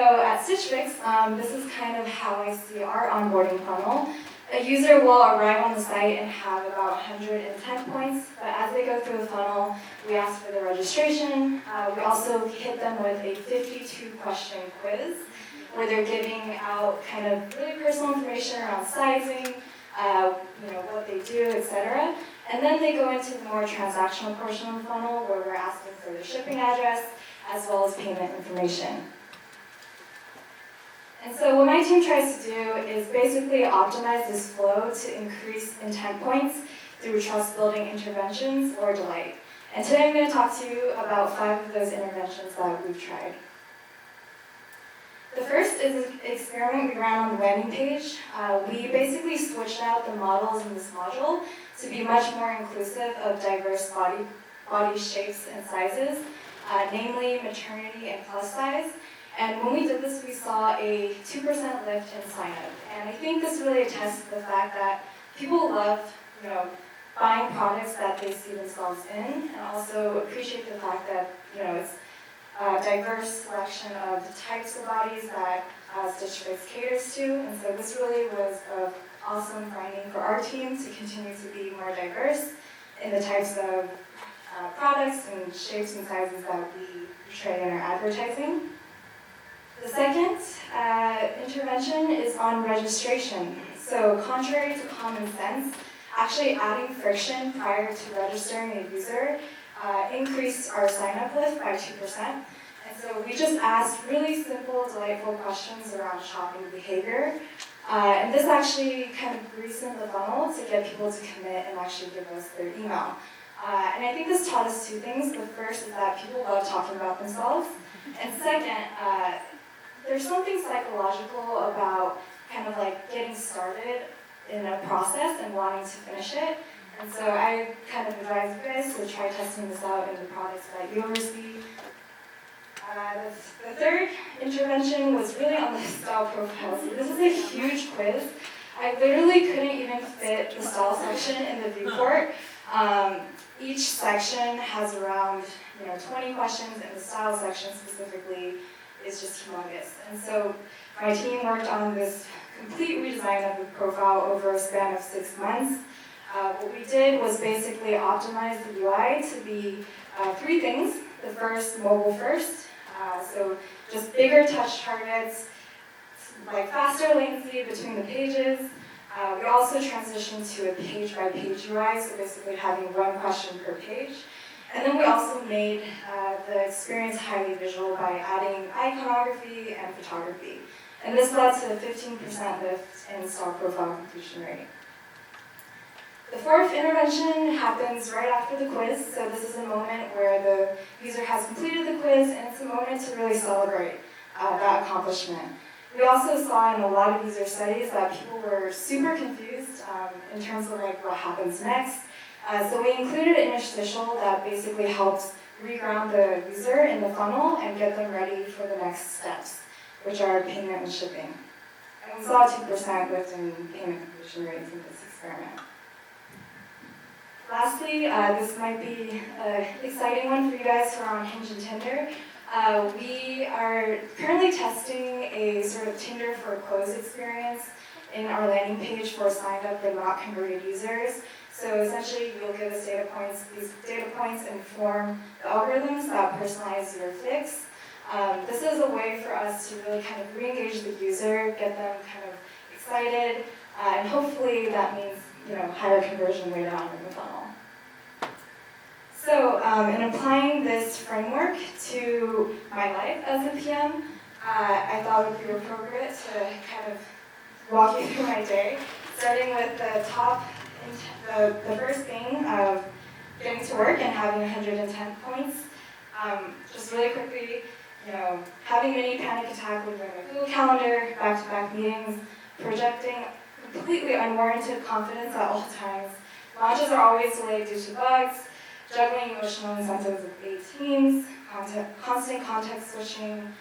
at Stitch Fix, this is kind of how I see our onboarding funnel. A user will arrive on the site and have about 110 points, but as they go through the funnel, we ask for their registration. We also hit them with a 52-question quiz, where they're giving out kind of really personal information around sizing, what they do, etc. And then they go into the more transactional portion of the funnel, where we're asking for their shipping address, as well as payment information. And so what my team tries to do is basically optimize this flow to increase intent points through trust-building interventions or delight. And today I'm going to talk to you about 5 of those interventions that we've tried. The first is an experiment we ran on the landing page. We basically switched out the models in this module to be much more inclusive of diverse body shapes and sizes, namely maternity and plus size. And when we did this, we saw a 2% lift in sign-up. And I think this really attests to the fact that people love, buying products that they see themselves in, and also appreciate the fact that, it's a diverse selection of the types of bodies that Stitch Fix caters to. And so this really was an awesome finding for our team to continue to be more diverse in the types of products and shapes and sizes that we portray in our advertising. The second intervention is on registration. So contrary to common sense, actually adding friction prior to registering a user increased our sign-up lift by 2%. And so we just asked really simple, delightful questions around shopping behavior. And this actually kind of greased the funnel to get people to commit and actually give us their email. And I think this taught us 2 things. The first is that people love talking about themselves. And second, there's something psychological about kind of like getting started in a process and wanting to finish it. And so I kind of advise you guys to try testing this out in the products that you'll receive. The third intervention was really on the style profile. So this is a huge quiz. I literally couldn't even fit the style section in the viewport. Each section has around 20 questions, and the style section specifically is just humongous. And so my team worked on this complete redesign of the profile over a span of 6 months. What we did was basically optimize the UI to be 3 things. The first, mobile first. So just bigger touch targets, like faster latency between the pages. We also transitioned to a page-by-page UI, so basically having 1 question per page. And then we also made the experience highly visual by adding iconography and photography. And this led to a 15% lift in style profile completion rate. The fourth intervention happens right after the quiz, so this is a moment where the user has completed the quiz, and it's a moment to really celebrate that accomplishment. We also saw in a lot of user studies that people were super confused in terms of what happens next. So we included an interstitial that basically helps reground the user in the funnel and get them ready for the next steps, which are payment and shipping. And we saw a 2% lift in payment completion rates in this experiment. Lastly, this might be an exciting one for you guys who are on Hinge and Tinder. We are currently testing a sort of Tinder for close experience in our landing page for signed up but not converted users. So essentially, you'll give us data points. These data points inform the algorithms that personalize your fix. This is a way for us to really kind of re-engage the user, get them kind of excited, and hopefully that means higher conversion later on in the funnel. So in applying this framework to my life as a PM, I thought it would be appropriate to kind of walk you through my day, starting with the first thing of getting to work and having 110 points. Just really quickly, having mini panic attack with my Google Calendar, back-to-back meetings, projecting completely unwarranted confidence at all times. Launches are always delayed due to bugs, juggling emotional incentives with 8 teams, constant context switching,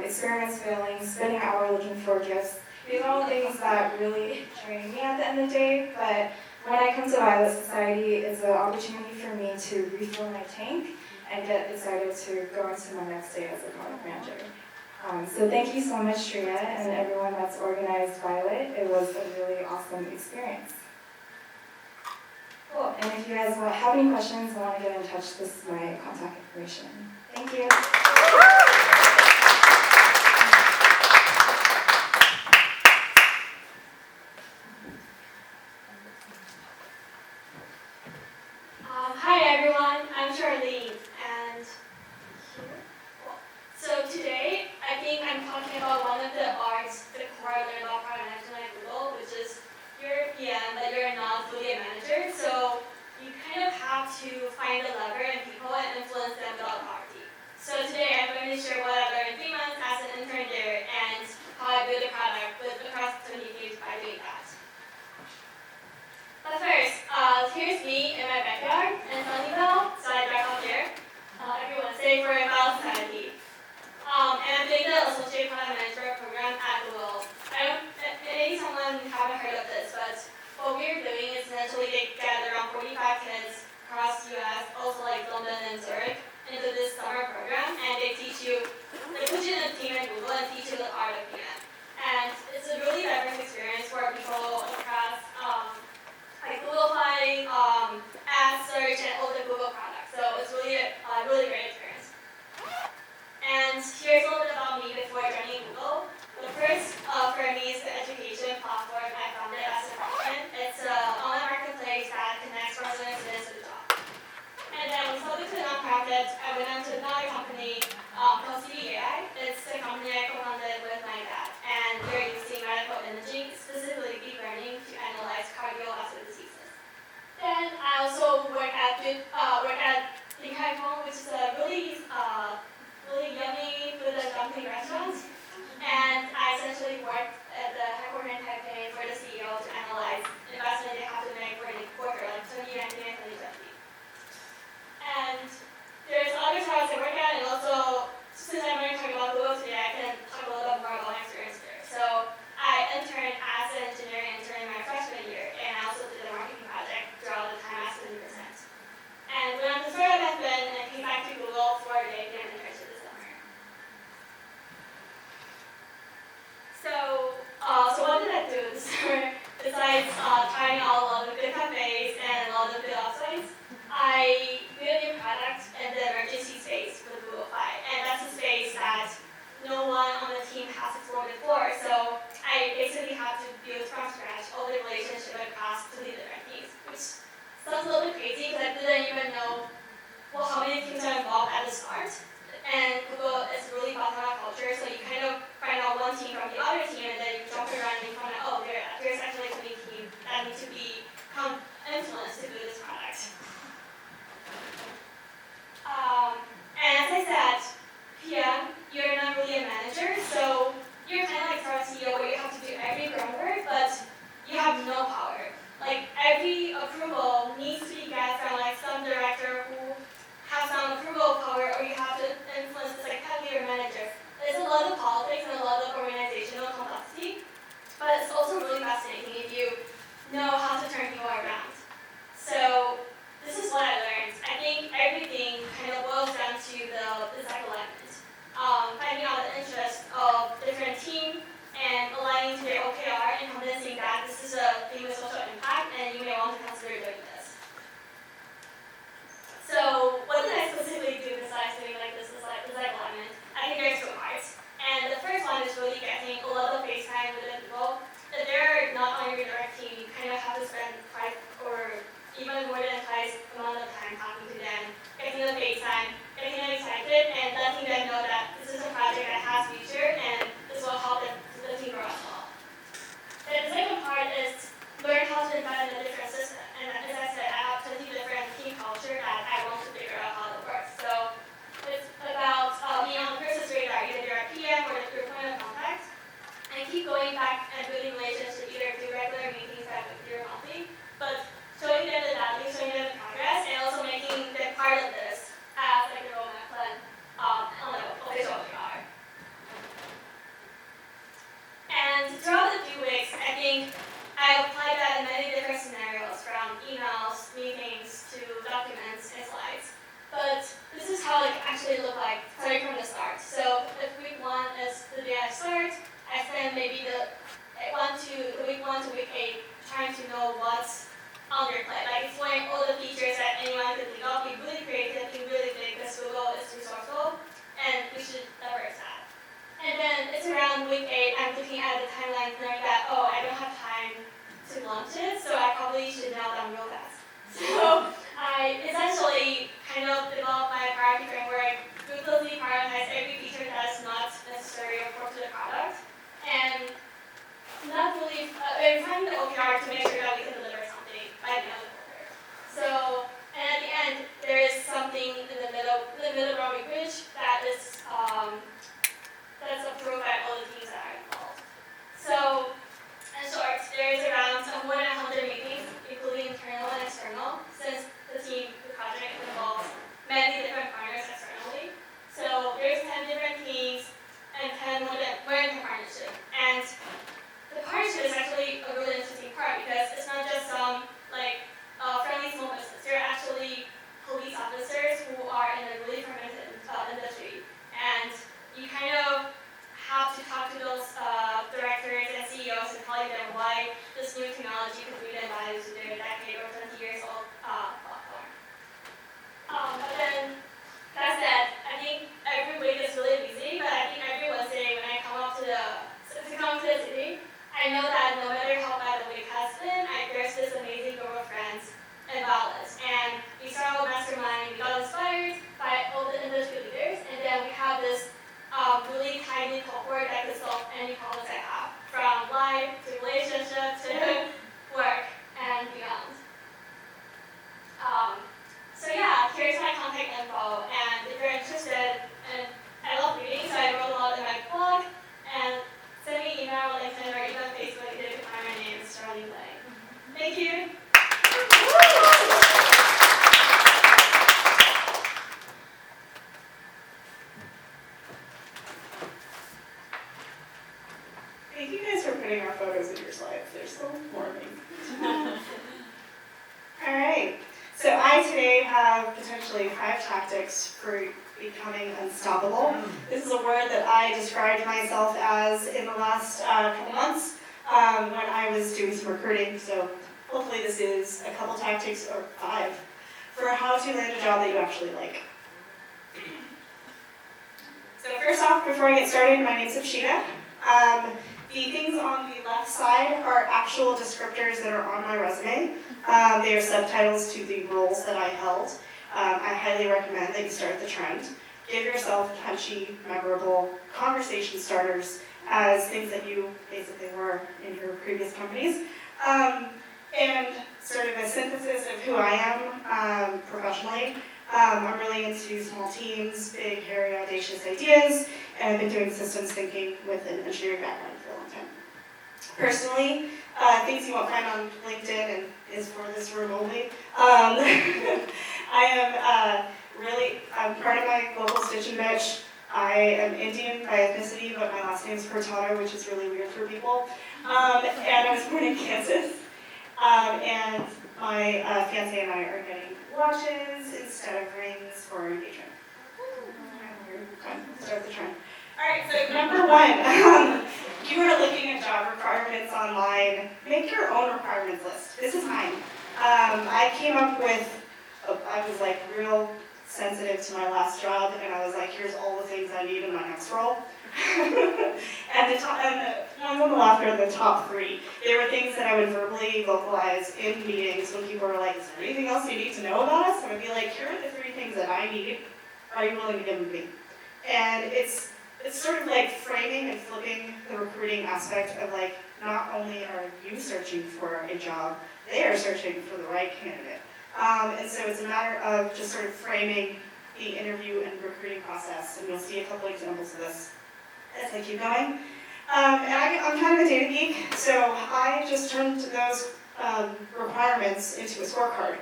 experiments failing, spending an hour looking for gifts. These are all things that really drain me at the end of the day, but when I come to Violet Society, it's an opportunity for me to refill my tank and get excited to go into my next day as a product manager. So thank you so much, Shreya, and everyone that's organized Violet. It was a really awesome experience. Cool. And if you guys have any questions, want to get in touch, this is my contact information. Thank you. Hi everyone, I'm Charlene, and so today I think I'm talking about one of the arts, the core I learned about product management at Google, which is you're a PM, but you're not fully a manager, so you kind of have to find a lever in people and influence them without poverty. So today I'm going to share what I learned in 3 months as an intern there and how I built a product with across 20 teams by doing that. But first, here's me in my backyard in Sunnyvale, so I drive up here. Everyone say for about 70. And I'm doing the Associate Product Manager program at Google. Maybe someone haven't heard of this, but what we're doing is essentially they gather around 45 kids across the US, also like London and Zurich, into this summer program, and they teach you, they put you in a team at Google and teach you the art of PM. And it's a really diverse experience where people across like Google Fly, Ads Search, and all the Google products. So it's really a really great experience. And here's a little bit about me before joining Google. The first for me is the education platform I founded as a freshman. It's an online marketplace that connects residents to the job. And then we sold it to a nonprofit. I went on to another company called CBAI. It's a company I co-founded with my dad. And we're using medical imaging, specifically deep learning, to analyze cardiovascular diseases. Then I also work at Din Tai Fung, which is a really yummy food and dumpling restaurant. And I essentially worked at the headquarters in Taipei for the CEO to analyze investment they have to make for the quarter, like 2019 and 2020. And there's other startups I work at, and also, since I'm going to talk about Google today, I can talk a little bit more about my experience there. So I interned as an engineering intern in my freshman year, and I also did a marketing project throughout the time as 70%. And when I started at Ben, and I came back to Google for the PM internship this summer. So what did I do this summer? Besides trying out a lot of good cafes and a lot of good offsites, I built a new product in the emergency space with Google Fi. And that's a space that no one on the team has explored before. So I basically had to build from scratch all the relationship across 2 different teams, which sounds a little bit crazy because I didn't even know how many teams are involved at the start. And Google is really bottom-up culture, so you kind of find out one team from the other team, and then you jump around and you find out, oh, there's actually a team that need to become influenced to do this product. And as I said, PM, you're not really a manager, so you're kind of like startup CEO where you have to do every groundwork, but you have no power. Like every approval needs to be get from like some director who has some approval power, or you have to influence this like head leader manager. There's a lot of politics and a lot of organizational complexity, but it's also really fascinating if you know how to turn people around. So this is what I learned. I think everything kind of boils down to the design alignment. Finding out the interest of different team and aligning to their OKR and convincing that this is a thing with social impact and you may want to consider doing this. So what did I specifically do besides doing like this design alignment? I think there's 2 parts. And the first one is really getting a lot of face time with the people. If they're not on your direct team, you kind of have to spend twice or even more than twice the amount of time talking to them, getting the face time, getting them excited, and letting them know that this is a project that has future and this will help the team grow as well. Then the second part is learn how to embed in a different system. And as I said, I have 20 different team culture that I want to figure out how it works. So it's about being on the person's radar, either you're a PM or your point of contact, and keep going back and building relationships either through regular meetings that we do monthly, but showing them the value, showing them the progress, start, I spend maybe the week 1 to week 8 trying to know what's on their plate, like exploring all the features that anyone could think of, be really creative, be really big, because Google is resourceful, and we should leverage that. And then it's around week 8, I'm looking at the timeline, knowing that, oh, I don't have time to launch it, so I probably should nail down real fast. So I essentially kind of developed my priority framework, ruthlessly prioritize every feature that is not necessary or core to the product, and not really, find the OKR to make sure that we can deliver something by the end of the quarter. So, and at the end, there is something in the middle where we bridge that is that's approved by all the teams that are involved. So, in short, there is around more than 100 meetings, including internal and external, since the project involves many different partners externally. So there's 10 different teams and 10 more than partnership. And the partnership is actually a really interesting part because it's not just some friendly small business. They're actually police officers who are in a really fragmented industry, and you kind of have to talk to those directors and CEOs and tell them why this new technology could bring them value to their decade or 20 years old platform. But then that said, I think every week is really busy, but I think every Wednesday when I come to the city, I know that no matter how bad the week has been, there's this amazing group of friends in Vallis. And we started a mastermind, we got inspired by all the industry leaders, and then we have this really tiny cohort that could solve any problems I have, from life to relationship to work and beyond. So yeah, here's my contact info, and if you're interested, and I love reading, so I wrote a lot in my blog, and send me an email, LinkedIn, or even Facebook if you find my name, it's Charlene Lang. Thank you. Thank you guys for putting our photos in your slides. They're so warming. All right. So I today have potentially 5 tactics for becoming unstoppable. This is a word that I described myself as in the last couple months when I was doing some recruiting. So hopefully this is a couple tactics, or 5, for how to land a job that you actually like. So first off, before I get started, my name's Akshita. The things on the left side are actual descriptors that are on my resume. They are subtitles to the roles that I held. I highly recommend that you start the trend. Give yourself punchy, memorable conversation starters as things that you basically were in your previous companies. And sort of a synthesis of who I am professionally. I'm really into small teams, big, hairy, audacious ideas, and I've been doing systems thinking with an engineering background for a long time. Personally, things you won't find on LinkedIn and is for this room only. I'm part of my local Stitch and Bitch. I am Indian by ethnicity, but my last name is Furtado, which is really weird for people. And I was born in Kansas. And my fiance and I are getting watches instead of rings for our engagement. Start the trend. All right, so number 1, you are looking at job requirements online. Make your own requirements list. This is mine. I came up with, I was like real sensitive to my last job, and I was like, here's all the things I need in my next role. And the ones on the left are the top 3. They were things that I would verbally vocalize in meetings when people were like, is there anything else you need to know about us? I would be like, here are the 3 things that I need. Are you willing to give them to me? And it's sort of like framing and flipping the recruiting aspect of like, not only are you searching for a job, they are searching for the right candidate. And so it's a matter of just sort of framing the interview and recruiting process, and you'll see a couple examples of this as I keep going. And I'm kind of a data geek, so I just turned those requirements into a scorecard.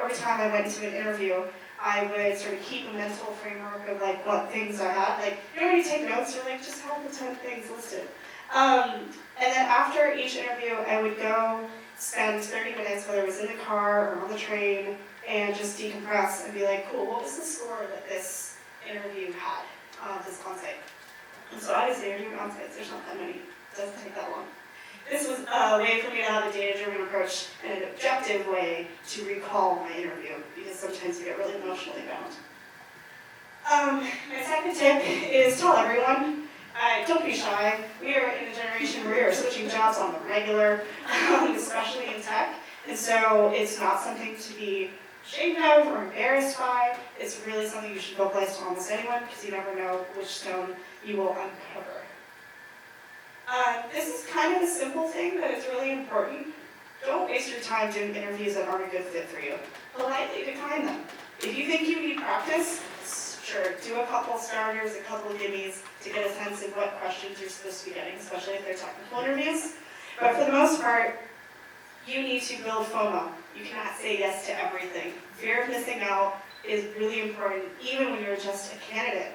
Every time I went into an interview, I would sort of keep a mental framework of like what things I had. Like, you know when you take notes, you're like, just have the 10 things listed. And then after each interview, I would go spend 30 minutes, whether it was in the car or on the train, and just decompress and be like, cool, what was the score that this interview had, this onsite? And so obviously you're doing on-sites, there's not that many, it doesn't take that long. This was a way for me to have a data-driven approach and an objective way to recall my interview, because sometimes you get really emotionally bound. My second tip is tell everyone. Don't be shy. We are in a generation where we are switching jobs on the regular, especially in tech. And so it's not something to be ashamed of or embarrassed by. It's really something you should vocalize to almost anyone, because you never know which stone you will uncover. This is kind of a simple thing, but it's really important. Don't waste your time doing interviews that aren't a good fit for you. Politely decline them. If you think you need practice, sure, do a couple starters, a couple gimmies to get a sense of what questions you're supposed to be getting, especially if they're technical interviews. But for the most part, you need to build FOMO. You cannot say yes to everything. Fear of missing out is really important, even when you're just a candidate.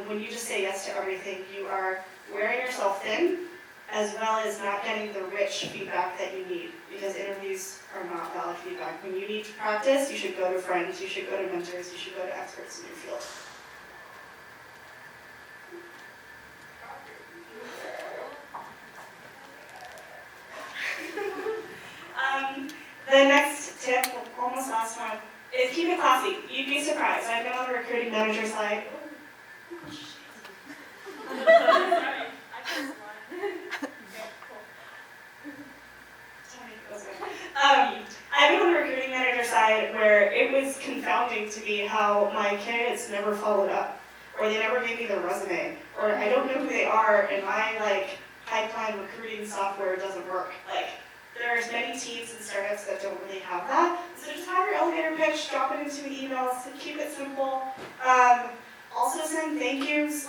When you just say yes to everything, you are wearing yourself thin, as well as not getting the rich feedback that you need, because interviews are not valid feedback. When you need to practice, you should go to friends, you should go to mentors, you should go to experts in your field. The next tip, almost last one, is keep it classy. You'd be surprised. I've been on the recruiting manager side. I've been on the recruiting manager side where it was confounding to me how my candidates never followed up, or they never gave me their resume, or I don't know who they are, and my pipeline recruiting software doesn't work. There's many teams and startups that don't really have that. So just have your elevator pitch, drop it into emails, keep it simple. Also send thank yous.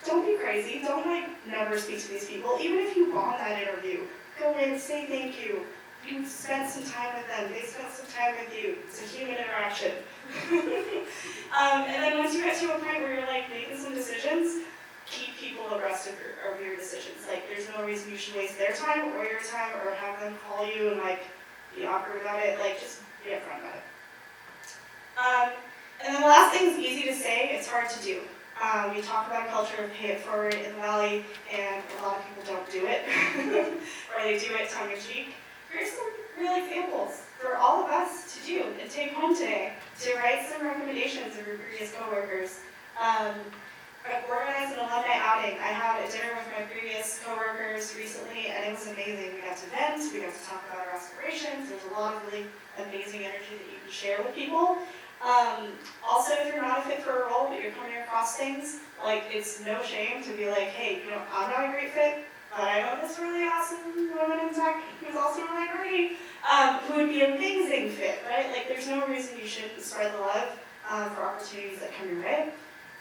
Don't be crazy. Don't never speak to these people. Even if you won that interview, go in, say thank you. You spent some time with them. They spent some time with you. It's a human interaction. And then once you get to a point where you're making some decisions, keep people abreast of your decisions. There's no reason you should waste their time or your time or have them call you and be awkward about it. Just be upfront about it. And then the last thing is easy to say, it's hard to do. We talk about a culture of pay it forward in the Valley, and a lot of people don't do it, or they do it tongue in cheek. Here's some real examples for all of us to do and take home today, to write some recommendations of your previous coworkers. I organized an alumni outing. I had a dinner with my previous coworkers recently, and it was amazing. We got to vent, we got to talk about our aspirations. There's a lot of really amazing energy that you can share with people. Also, if you're not a fit for a role, but you're coming across things, it's no shame to be hey, I'm not a great fit, but I know this really awesome woman in tech who's also really great, who would be an amazing fit, right? There's no reason you shouldn't spread the love for opportunities that come your way.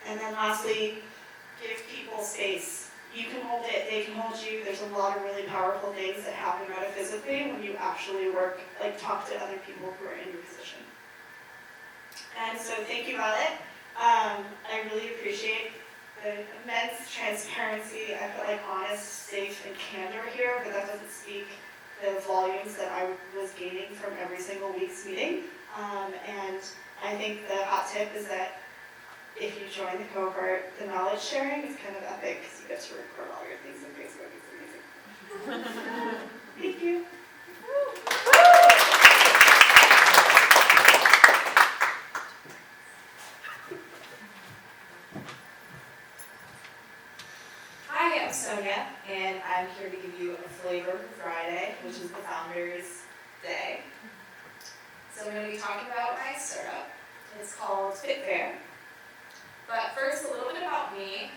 And then lastly, give people space. You can hold it, they can hold you. There's a lot of really powerful things that happen metaphysically when you actually work, talk to other people who are in your position. And so thank you, Violet. I really appreciate the immense transparency. I feel honest, safe, and candor here, but that doesn't speak the volumes that I was gaining from every single week's meeting. And I think the hot tip is that if you join the cohort, the knowledge sharing is kind of epic because you get to record all your things on Facebook. It's amazing. Thank you. Hi, I'm Sonia, and I'm here to give you a flavor for Friday, which is the Founders Day. So I'm going to be talking about my startup. It's called FitFair. But first, a little bit about me.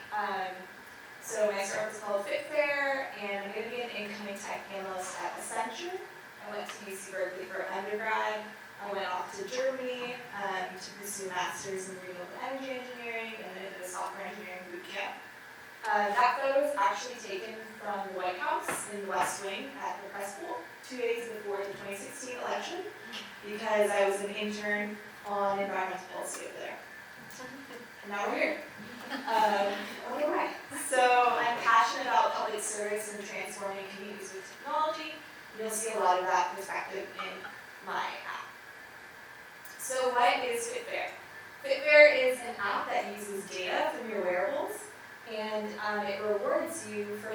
So my startup is called FitFair, and I'm going to be an incoming tech analyst at Accenture. I went to UC Berkeley for undergrad. I went off to Germany to pursue a master's in renewable energy engineering, and then did a software engineering boot camp. That photo is actually taken from the White House in the West Wing at the press pool 2 days before the 2016 election, because I was an intern on environmental policy over there. And now we're here. I wonder why. So I'm passionate about public service and transforming communities with technology. You'll see a lot of that perspective in my app. So what is FitFair? FitFair is an app that uses data from your wearables and it rewards you for